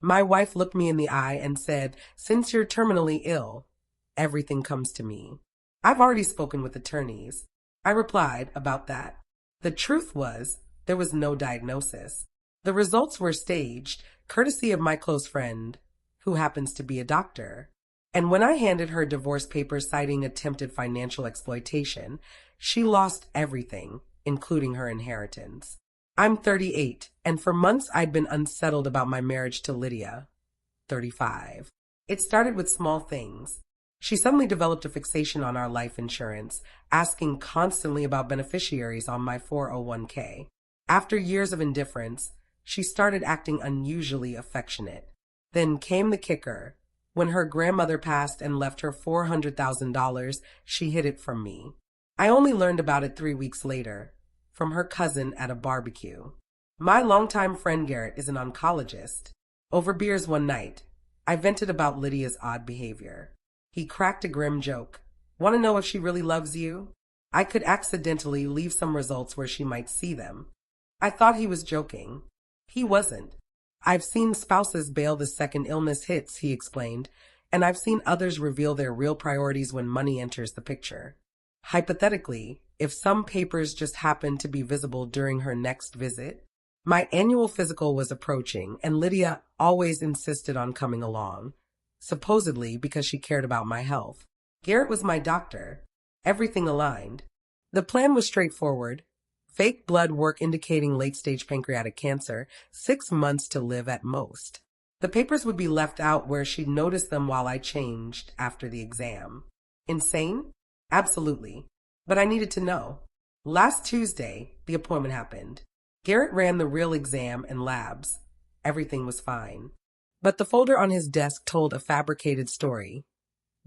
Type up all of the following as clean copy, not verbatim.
My wife looked me in the eye and said, "Since you're terminally ill, everything comes to me." I've already spoken with attorneys. I replied about that. The truth was, there was no diagnosis. The results were staged, courtesy of my close friend, who happens to be a doctor. And when I handed her divorce papers citing attempted financial exploitation, she lost everything, including her inheritance. I'm 38, and for months I'd been unsettled about my marriage to Lydia, 35. It started with small things. She suddenly developed a fixation on our life insurance, asking constantly about beneficiaries on my 401k. After years of indifference, she started acting unusually affectionate. Then came the kicker. When her grandmother passed and left her $400,000, she hid it from me. I only learned about it 3 weeks later, from her cousin at a barbecue. My longtime friend Garrett is an oncologist. Over beers one night, I vented about Lydia's odd behavior. He cracked a grim joke. "Want to know if she really loves you?" I could accidentally leave some results where she might see them. I thought he was joking. He wasn't. "I've seen spouses bail the second illness hits," he explained, "and I've seen others reveal their real priorities when money enters the picture." Hypothetically, if some papers just happened to be visible during her next visit, my annual physical was approaching, and Lydia always insisted on coming along, supposedly because she cared about my health. Garrett was my doctor. Everything aligned. The plan was straightforward. Fake blood work indicating late-stage pancreatic cancer, 6 months to live at most. The papers would be left out where she'd notice them while I changed after the exam. Insane? Absolutely. But I needed to know. Last Tuesday, the appointment happened. Garrett ran the real exam and labs. Everything was fine. But the folder on his desk told a fabricated story.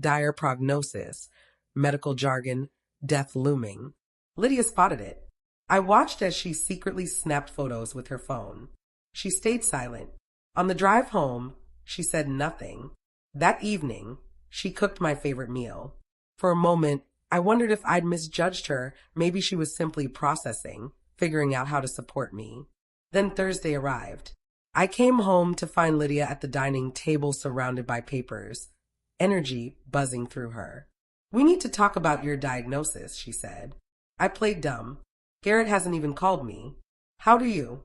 Dire prognosis, medical jargon, death looming. Lydia spotted it. I watched as she secretly snapped photos with her phone. She stayed silent. On the drive home, she said nothing. That evening, she cooked my favorite meal. For a moment, I wondered if I'd misjudged her. Maybe she was simply processing, figuring out how to support me. Then Thursday arrived. I came home to find Lydia at the dining table surrounded by papers, energy buzzing through her. "We need to talk about your diagnosis," she said. I played dumb. "Garrett hasn't even called me." "How do you?"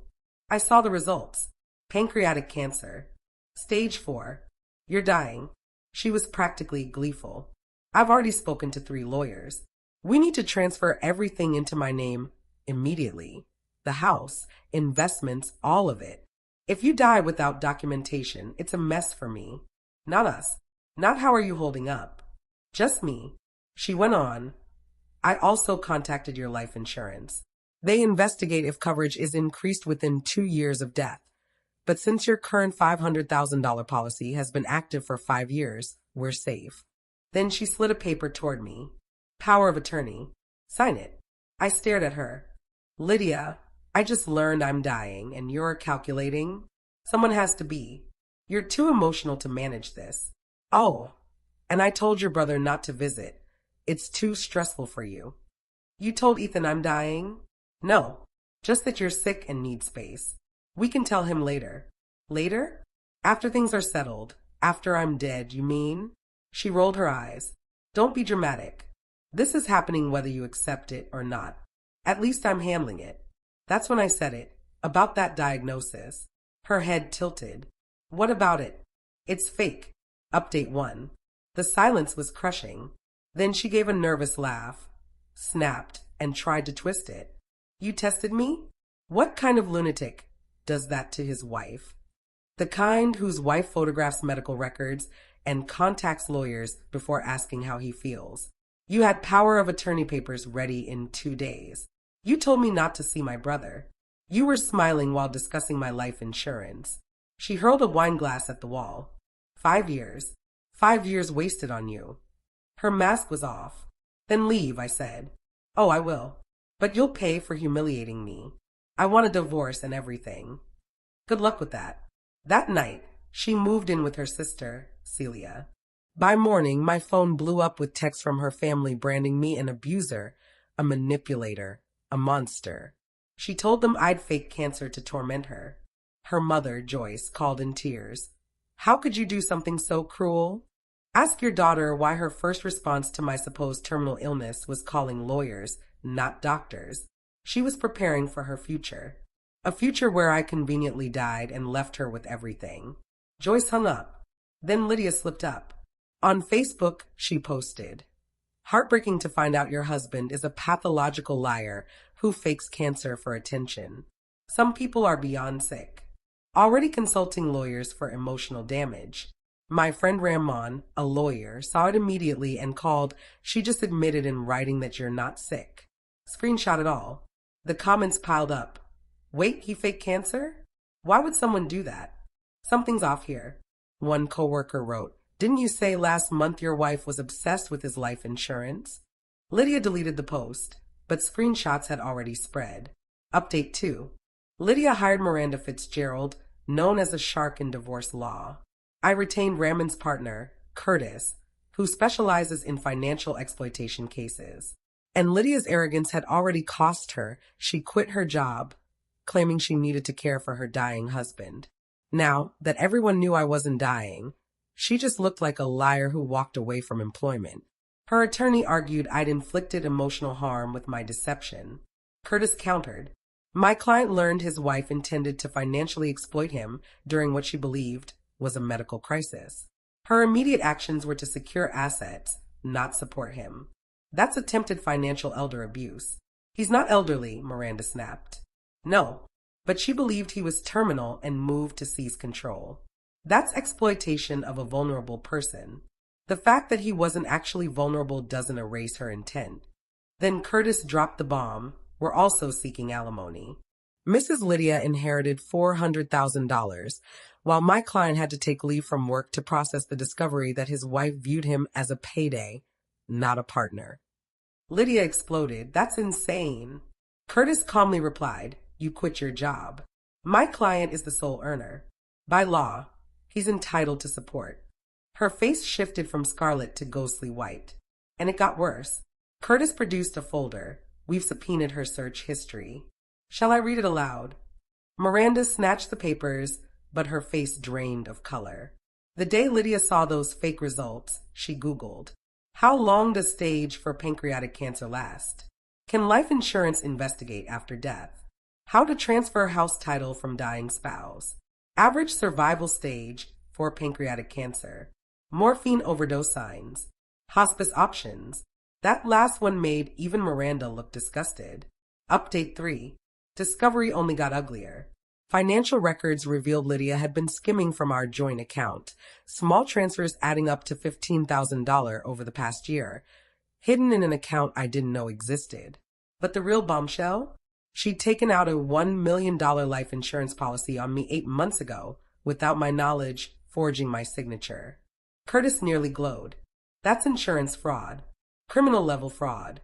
"I saw the results. Pancreatic cancer. Stage 4. You're dying." She was practically gleeful. "I've already spoken to 3 lawyers. We need to transfer everything into my name immediately. The house, investments, all of it. If you die without documentation, it's a mess for me. Not us. Not how are you holding up. Just me." She went on. "I also contacted your life insurance. They investigate if coverage is increased within 2 years of death. But since your current $500,000 policy has been active for 5 years, we're safe." Then she slid a paper toward me. "Power of attorney. Sign it." I stared at her. "Lydia, I just learned I'm dying, and you're calculating? Someone has to be. You're too emotional to manage this." "Oh, and I told your brother not to visit. It's too stressful for you." "You told Ethan I'm dying?" "No, just that you're sick and need space. We can tell him later." "Later? After things are settled. After I'm dead, you mean?" She rolled her eyes. "Don't be dramatic. This is happening whether you accept it or not. At least I'm handling it." That's when I said it, about that diagnosis. Her head tilted. "What about it?" "It's fake. Update 1. The silence was crushing. Then she gave a nervous laugh, snapped, and tried to twist it. "You tested me? What kind of lunatic does that to his wife? The kind whose wife photographs medical records and contacts lawyers before asking how he feels. You had power of attorney papers ready in 2 days. You told me not to see my brother. You were smiling while discussing my life insurance." She hurled a wine glass at the wall. 5 years. 5 years wasted on you." Her mask was off. "Then leave," I said. "Oh, I will. But you'll pay for humiliating me. I want a divorce and everything." "Good luck with that." That night, she moved in with her sister, Celia. By morning, my phone blew up with texts from her family branding me an abuser, a manipulator, a monster. She told them I'd faked cancer to torment her. Her mother, Joyce, called in tears. How could you do something so cruel? Ask your daughter why her first response to my supposed terminal illness was calling lawyers, not doctors. She was preparing for her future. A future where I conveniently died and left her with everything. Joyce hung up. Then Lydia slipped up. On Facebook, she posted, "Heartbreaking to find out your husband is a pathological liar who fakes cancer for attention. Some people are beyond sick. Already consulting lawyers for emotional damage. My friend Ramon, a lawyer, saw it immediately and called. She just admitted in writing that you're not sick." Screenshot it all. The comments piled up. Wait, he faked cancer? Why would someone do that? Something's off here. One coworker wrote, "Didn't you say last month your wife was obsessed with his life insurance?" Lydia deleted the post, but screenshots had already spread. Update 2. Lydia hired Miranda Fitzgerald, known as a shark in divorce law. I retained Ramon's partner, Curtis, who specializes in financial exploitation cases. And Lydia's arrogance had already cost her. She quit her job, claiming she needed to care for her dying husband. Now that everyone knew I wasn't dying, she just looked like a liar who walked away from employment. Her attorney argued I'd inflicted emotional harm with my deception. Curtis countered, "My client learned his wife intended to financially exploit him during what she believed was a medical crisis. Her immediate actions were to secure assets, not support him. That's attempted financial elder abuse." "He's not elderly," Miranda snapped. "No, but she believed he was terminal and moved to seize control. That's exploitation of a vulnerable person. The fact that he wasn't actually vulnerable doesn't erase her intent." Then Curtis dropped the bomb. "We're also seeking alimony." Mrs. Lydia inherited $400,000, while my client had to take leave from work to process the discovery that his wife viewed him as a payday, not a partner. Lydia exploded. "That's insane." Curtis calmly replied, "You quit your job. My client is the sole earner. By law, he's entitled to support." Her face shifted from scarlet to ghostly white. And it got worse. Curtis produced a folder. We've subpoenaed her search history. Shall I read it aloud? Miranda snatched the papers, but her face drained of color. The day Lydia saw those fake results, she Googled, "How long does stage for pancreatic cancer last? Can life insurance investigate after death? How to transfer house title from dying spouse? Average survival stage for pancreatic cancer. Morphine overdose signs. Hospice options." That last one made even Miranda look disgusted. Update 3. Discovery only got uglier. Financial records revealed Lydia had been skimming from our joint account, small transfers adding up to $15,000 over the past year, hidden in an account I didn't know existed. But the real bombshell? She'd taken out a $1 million life insurance policy on me 8 months ago, without my knowledge, forging my signature. Curtis nearly glowed. "That's insurance fraud. Criminal level fraud."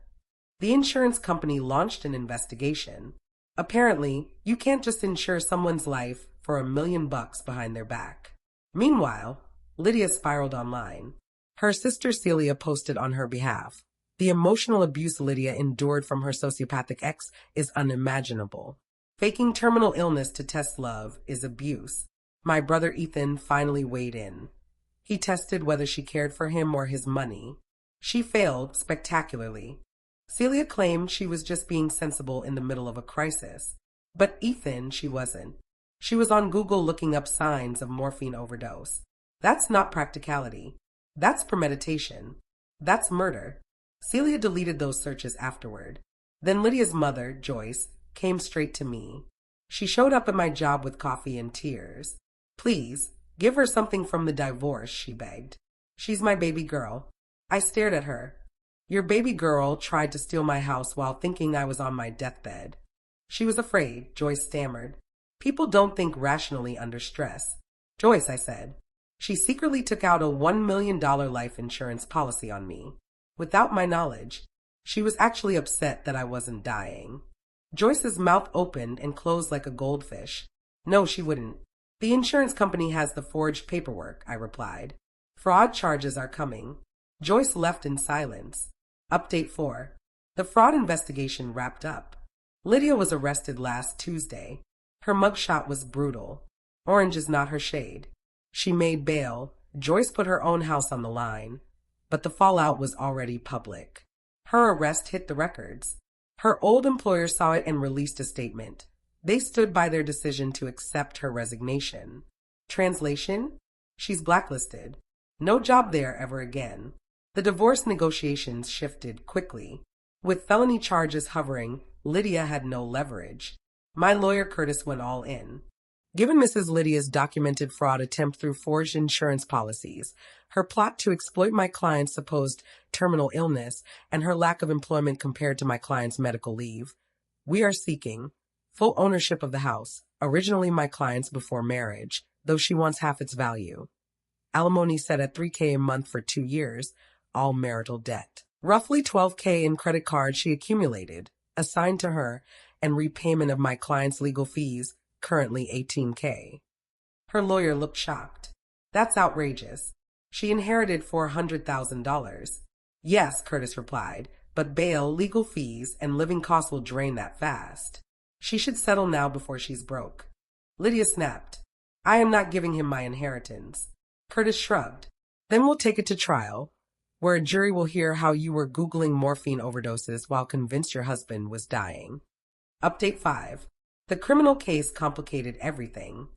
The insurance company launched an investigation. Apparently, you can't just insure someone's life for $1 million behind their back. Meanwhile, Lydia spiraled online. Her sister Celia posted on her behalf. "The emotional abuse Lydia endured from her sociopathic ex is unimaginable. Faking terminal illness to test love is abuse. My brother Ethan finally weighed in. He tested whether she cared for him or his money. She failed spectacularly. Celia claimed she was just being sensible in the middle of a crisis. But Ethan, she wasn't. She was on Google looking up signs of morphine overdose. That's not practicality. That's premeditation. That's murder." Celia deleted those searches afterward. Then Lydia's mother, Joyce, came straight to me. She showed up at my job with coffee and tears. "Please, give her something from the divorce," she begged. "She's my baby girl." I stared at her. "Your baby girl tried to steal my house while thinking I was on my deathbed." "She was afraid," Joyce stammered. "People don't think rationally under stress." "Joyce," I said. "She secretly took out a $1 million life insurance policy on me. Without my knowledge. She was actually upset that I wasn't dying." Joyce's mouth opened and closed like a goldfish. "No, she wouldn't. The insurance company has the forged paperwork," I replied. "Fraud charges are coming." Joyce left in silence. Update 4. The fraud investigation wrapped up. Lydia was arrested last Tuesday. Her mugshot was brutal. Orange is not her shade. She made bail. Joyce put her own house on the line. But the fallout was already public. Her arrest hit the records. Her old employer saw it and released a statement. They stood by their decision to accept her resignation. Translation? She's blacklisted. No job there ever again. The divorce negotiations shifted quickly. With felony charges hovering, Lydia had no leverage. My lawyer Curtis went all in. Given Mrs. Lydia's documented fraud attempt through forged insurance policies, her plot to exploit my client's supposed terminal illness, and her lack of employment compared to my client's medical leave, we are seeking full ownership of the house, originally my client's before marriage, though she wants half its value. Alimony set at $3,000 a month for 2 years, all marital debt. Roughly $12,000 in credit cards she accumulated, assigned to her, and repayment of my client's legal fees, currently $18,000. Her lawyer looked shocked. That's outrageous. She inherited $400,000. Yes, Curtis replied, but bail, legal fees, and living costs will drain that fast. She should settle now before she's broke. Lydia snapped. I am not giving him my inheritance. Curtis shrugged. Then we'll take it to trial, where a jury will hear how you were Googling morphine overdoses while convinced your husband was dying. Update 5. The criminal case complicated everything.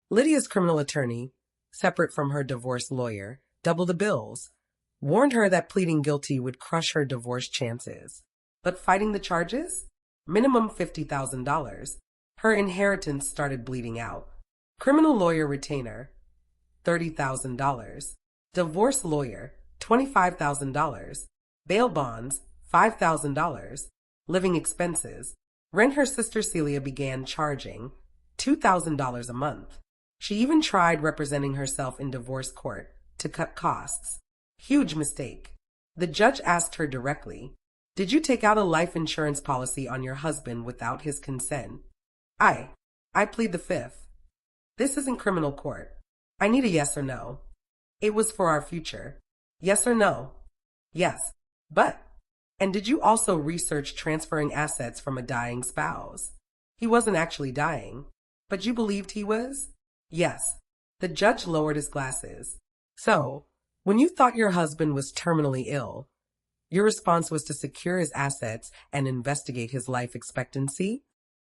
Lydia's criminal attorney, separate from her divorce lawyer, doubled the bills, warned her that pleading guilty would crush her divorce chances. But fighting the charges? Minimum $50,000. Her inheritance started bleeding out. Criminal lawyer retainer, $30,000. Divorce lawyer, $25,000. Bail bonds, $5,000. Living expenses. Rent her sister Celia began charging $2,000 a month. She even tried representing herself in divorce court to cut costs. Huge mistake. The judge asked her directly, did you take out a life insurance policy on your husband without his consent? I plead the fifth. This isn't criminal court. I need a yes or no. It was for our future. Yes or no? Yes. But, and did you also research transferring assets from a dying spouse? He wasn't actually dying, but you believed he was? Yes. The judge lowered his glasses. So, when you thought your husband was terminally ill, your response was to secure his assets and investigate his life expectancy?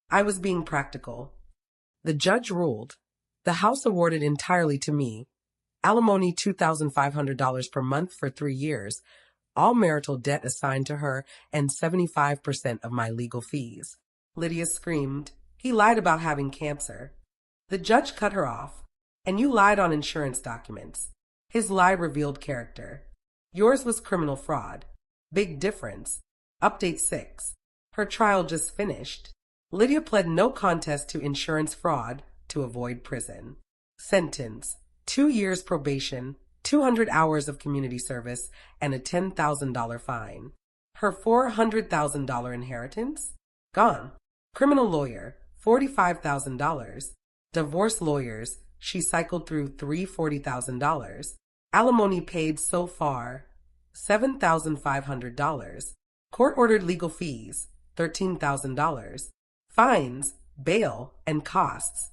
I was being practical. The judge ruled. The house awarded entirely to me. Alimony $2,500 per month for 3 years. All marital debt assigned to her, and 75% of my legal fees. Lydia screamed. He lied about having cancer. The judge cut her off. And you lied on insurance documents. His lie revealed character. Yours was criminal fraud. Big difference. Update 6. Her trial just finished. Lydia pled no contest to insurance fraud to avoid prison. Sentence: 2 years probation, 200 hours of community service, and a $10,000 fine. Her $400,000 inheritance? Gone. Criminal lawyer, $45,000. Divorce lawyers, she cycled through $3 $40,000. Alimony paid so far, $7,500. Court-ordered legal fees, $13,000. Fines, bail, and costs,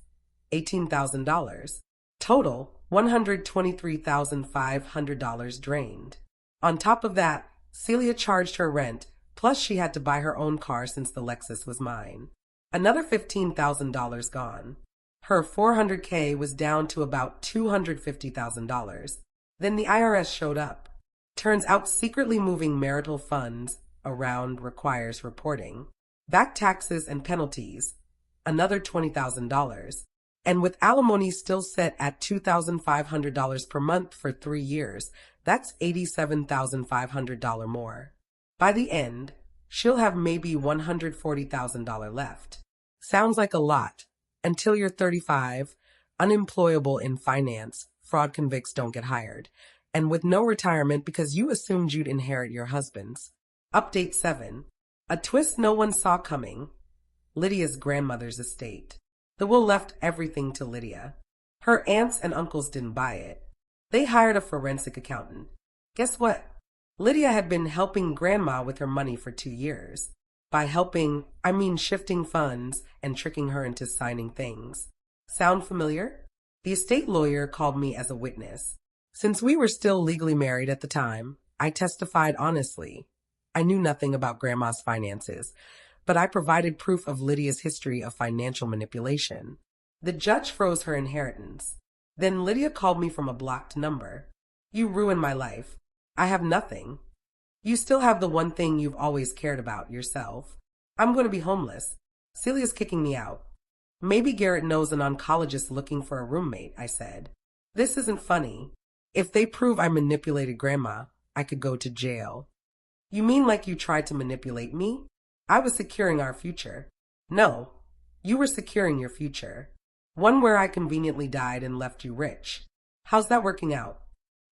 $18,000. Total, $123,500 drained. On top of that, Celia charged her rent, plus she had to buy her own car since the Lexus was mine. Another $15,000 gone. Her $400,000 was down to about $250,000. Then the IRS showed up. Turns out secretly moving marital funds around requires reporting. Back taxes and penalties, another $20,000. And with alimony still set at $2,500 per month for 3 years, that's $87,500 more. By the end, she'll have maybe $140,000 left. Sounds like a lot. Until you're 35, unemployable in finance, fraud convicts don't get hired, and with no retirement because you assumed you'd inherit your husband's. Update 7. A twist no one saw coming. Lydia's grandmother's estate. The will left everything to Lydia. Her aunts and uncles didn't buy it. They hired a forensic accountant. Guess what? Lydia had been helping Grandma with her money for 2 years. By helping, I mean shifting funds and tricking her into signing things. Sound familiar? The estate lawyer called me as a witness. Since we were still legally married at the time, I testified honestly. I knew nothing about Grandma's finances, but I provided proof of Lydia's history of financial manipulation. The judge froze her inheritance. Then Lydia called me from a blocked number. You ruined my life. I have nothing. You still have the one thing you've always cared about, yourself. I'm going to be homeless. Celia's kicking me out. Maybe Garrett knows an oncologist looking for a roommate, I said. This isn't funny. If they prove I manipulated Grandma, I could go to jail. You mean like you tried to manipulate me? I was securing our future. No, you were securing your future. One where I conveniently died and left you rich. How's that working out?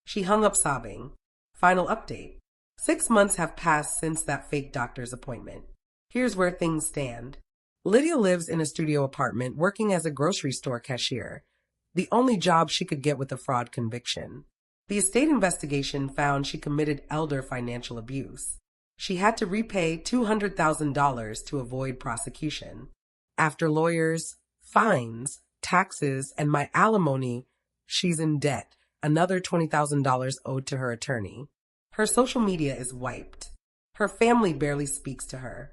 She hung up sobbing. Final update. 6 months have passed since that fake doctor's appointment. Here's where things stand. Lydia lives in a studio apartment working as a grocery store cashier, the only job she could get with a fraud conviction. The estate investigation found she committed elder financial abuse. She had to repay $200,000 to avoid prosecution. After lawyers, fines, taxes, and my alimony, she's in debt, another $20,000 owed to her attorney. Her social media is wiped. Her family barely speaks to her.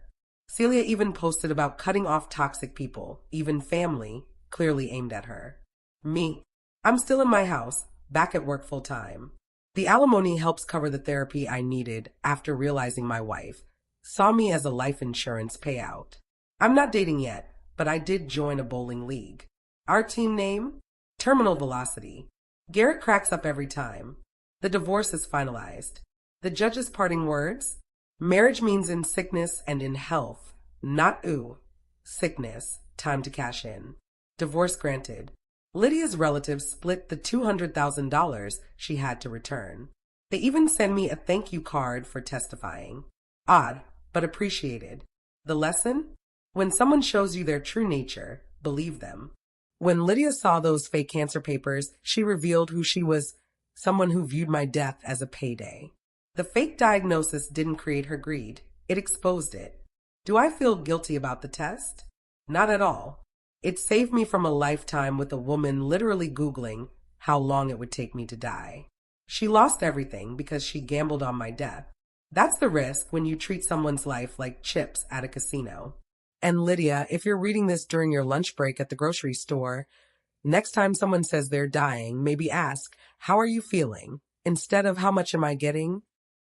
Celia even posted about cutting off toxic people, even family, clearly aimed at her. Me. I'm still in my house, back at work full-time. The alimony helps cover the therapy I needed after realizing my wife saw me as a life insurance payout. I'm not dating yet, but I did join a bowling league. Our team name? Terminal Velocity. Garrett cracks up every time. The divorce is finalized. The judge's parting words? Marriage means in sickness and in health, not ooh. Sickness, time to cash in. Divorce granted. Lydia's relatives split the $200,000 she had to return. They even send me a thank you card for testifying. Odd, but appreciated. The lesson? When someone shows you their true nature, believe them. When Lydia saw those fake cancer papers, she revealed who she was, someone who viewed my death as a payday. The fake diagnosis didn't create her greed. It exposed it. Do I feel guilty about the test? Not at all. It saved me from a lifetime with a woman literally Googling how long it would take me to die. She lost everything because she gambled on my death. That's the risk when you treat someone's life like chips at a casino. And Lydia, if you're reading this during your lunch break at the grocery store, next time someone says they're dying, maybe ask, how are you feeling? Instead of how much am I getting?